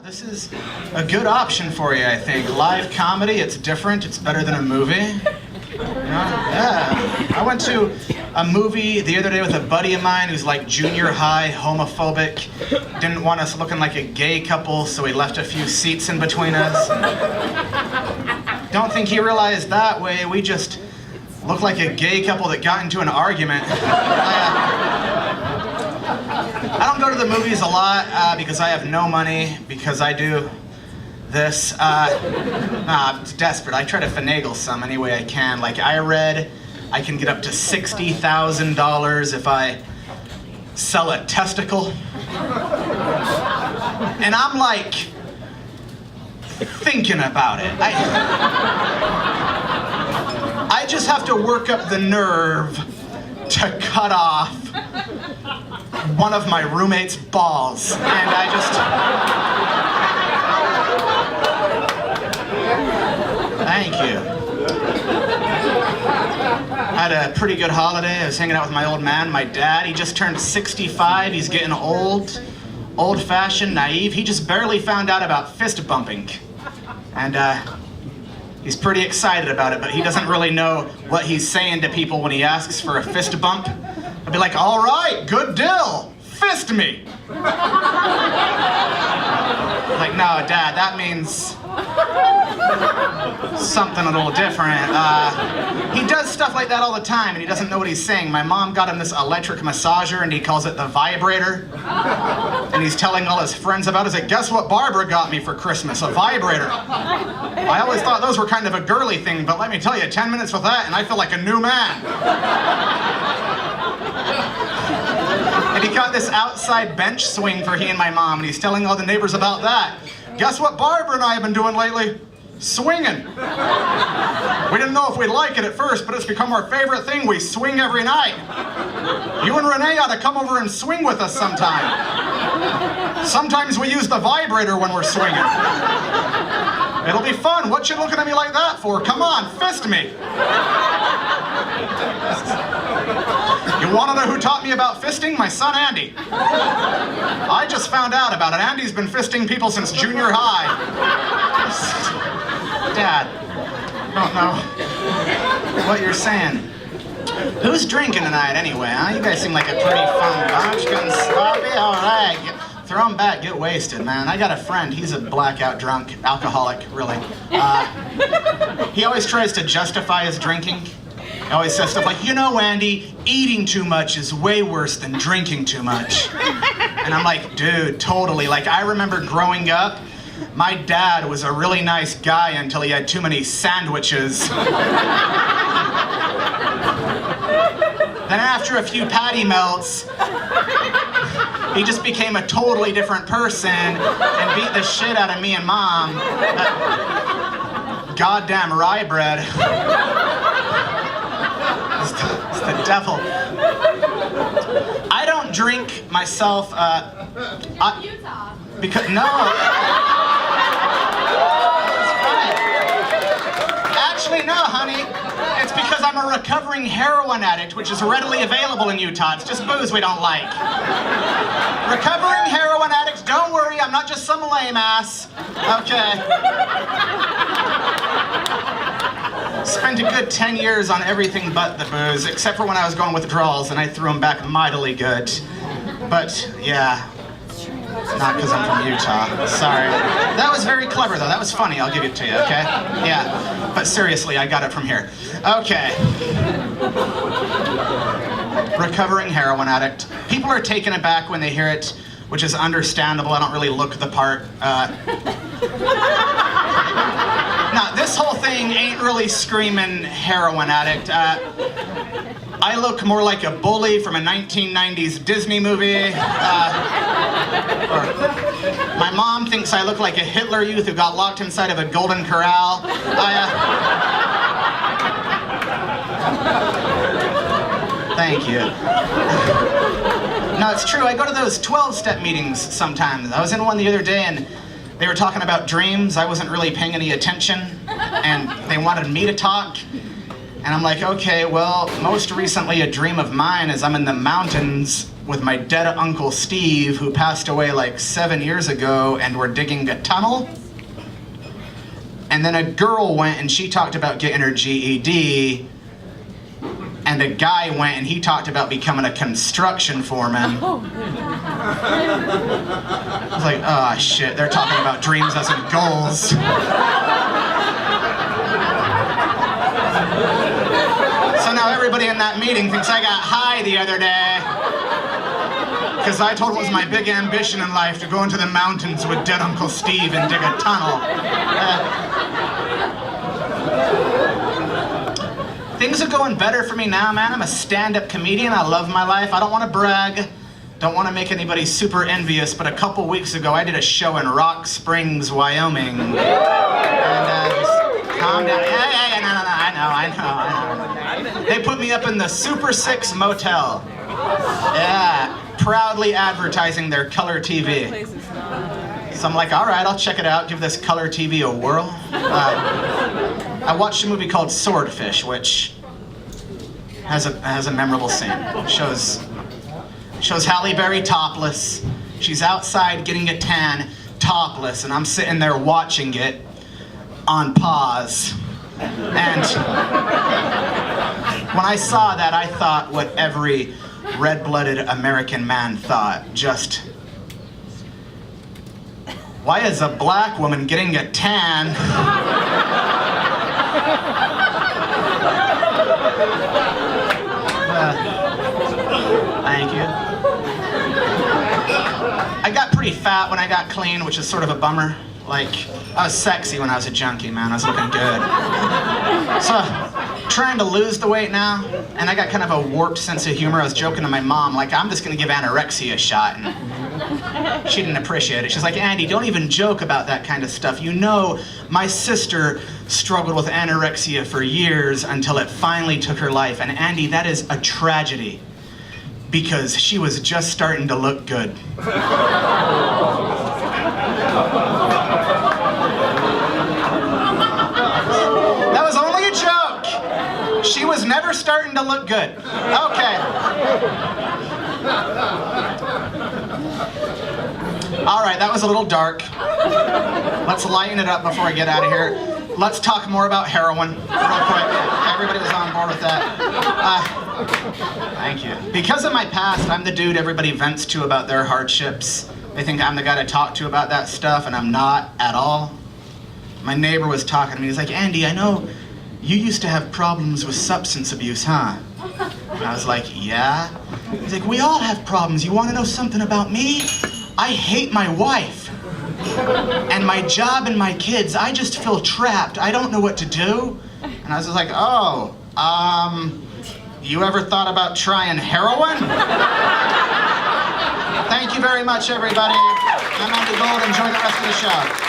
This is a good option for you, I think. Live comedy, it's different, it's better than a movie. Yeah. I went to a movie the other day with a buddy of mine who's like junior high, homophobic, didn't want us looking like a gay couple, so he left a few seats in between us. Don't think he realized that way, we just looked like a gay couple that got into an argument. I don't go to the movies a lot because I have no money, because I do this. I'm desperate. I try to finagle some any way I can. Like I read, I can get up to $60,000 if I sell a testicle. And I'm like, thinking about it. I just have to work up the nerve to cut off one of my roommate's balls, and I just... Thank you. I had a pretty good holiday. I was hanging out with my old man, my dad. He just turned 65. He's getting old-fashioned, naive. He just barely found out about fist bumping. And he's pretty excited about it, but he doesn't really know what he's saying to people when he asks for a fist bump. I'd be like, all right, good deal, fist me. Like, no, Dad, that means something a little different. He does stuff like that all the time, and he doesn't know what he's saying. My mom got him this electric massager, and he calls it the vibrator. And he's telling all his friends about it. He's like, guess what Barbara got me for Christmas? A vibrator. I always thought those were kind of a girly thing, but let me tell you, 10 minutes with that, and I feel like a new man. And he got this outside bench swing for he and my mom, and he's telling all the neighbors about that. Guess what Barbara and I have been doing lately? Swinging. We didn't know if we'd like it at first, but it's become our favorite thing. We swing every night. You and Renee ought to come over and swing with us sometime. Sometimes we use the vibrator when we're swinging. It'll be fun. What you looking at me like that for? Come on, fist me. You want to know who taught me about fisting? My son, Andy. I just found out about it. Andy's been fisting people since junior high. Dad, I don't know what you're saying. Who's drinking tonight anyway, huh? You guys seem like a pretty fun bunch. Getting sloppy? All right. Throw them back, get wasted, man. I got a friend, he's a blackout drunk, alcoholic, really. He always tries to justify his drinking. He always says stuff like, you know, Andy, eating too much is way worse than drinking too much. And I'm like, dude, totally. Like, I remember growing up, my dad was a really nice guy until he had too many sandwiches. Then after a few patty melts, he just became a totally different person and beat the shit out of me and Mom. Goddamn rye bread. It's the devil. I don't drink myself. Utah. Because no. Actually, no, honey. It's because I'm a recovering heroin addict, which is readily available in Utah. It's just booze we don't like. Recovering heroin addict, don't worry, I'm not just some lame ass. Okay. Spent a good 10 years on everything but the booze, except for when I was going withdrawals, and I threw them back mightily good. But, yeah. Not because I'm from Utah. Sorry. That was very clever, though. That was funny. I'll give it to you, okay? Yeah. But seriously, I got it from here. Okay. Recovering heroin addict. People are taken aback when they hear it, which is understandable. I don't really look the part. Now, this whole thing ain't really screaming heroin addict. I look more like a bully from a 1990s Disney movie. Or my mom thinks I look like a Hitler Youth who got locked inside of a golden corral. Thank you. No, it's true. I go to those 12-step meetings sometimes. I was in one the other day and they were talking about dreams. I wasn't really paying any attention and they wanted me to talk. And I'm like, okay, well, most recently a dream of mine is I'm in the mountains with my dead Uncle Steve, who passed away like 7 years ago, and we're digging a tunnel. And then a girl went and she talked about getting her GED, and a guy went and he talked about becoming a construction foreman. I was like, oh shit, they're talking about dreams as in goals. So now everybody in that meeting thinks I got high the other day, because I told it was my big ambition in life to go into the mountains with dead Uncle Steve and dig a tunnel. Things are going better for me now, man. I'm a stand-up comedian. I love my life. I don't want to brag. Don't want to make anybody super envious, but a couple weeks ago I did a show in Rock Springs, Wyoming. And just calm down. Yeah, no, I know. They put me up in the Super 6 Motel. Yeah, proudly advertising their color TV. So I'm like, all right, I'll check it out, give this color TV a whirl. I watched a movie called Swordfish, which has a memorable scene. Shows Halle Berry topless. She's outside getting a tan, topless, and I'm sitting there watching it on pause. And when I saw that, I thought what every red-blooded American man thought. Just, why is a black woman getting a tan? Thank you. I got pretty fat when I got clean, which is sort of a bummer. Like, I was sexy when I was a junkie, man. I was looking good. So, trying to lose the weight now, and I got kind of a warped sense of humor. I was joking to my mom, like, I'm just gonna give anorexia a shot, and she didn't appreciate it. She's like, Andy, don't even joke about that kind of stuff. You know, my sister struggled with anorexia for years until it finally took her life, and Andy, that is a tragedy, because she was just starting to look good. That was only a joke. She was never starting to look good. Okay. All right, that was a little dark. Let's lighten it up before I get out of here. Let's talk more about heroin real quick. Everybody was on board with that. Thank you. Because of my past, I'm the dude everybody vents to about their hardships. They think I'm the guy to talk to about that stuff, and I'm not at all. My neighbor was talking to me. He's like, Andy, I know you used to have problems with substance abuse, huh? And I was like, yeah. He's like, we all have problems. You want to know something about me? I hate my wife. And my job and my kids. I just feel trapped. I don't know what to do. And I was just like, oh, you ever thought about trying heroin? Thank you very much, everybody. I'm Andy Gold. Enjoy the rest of the show.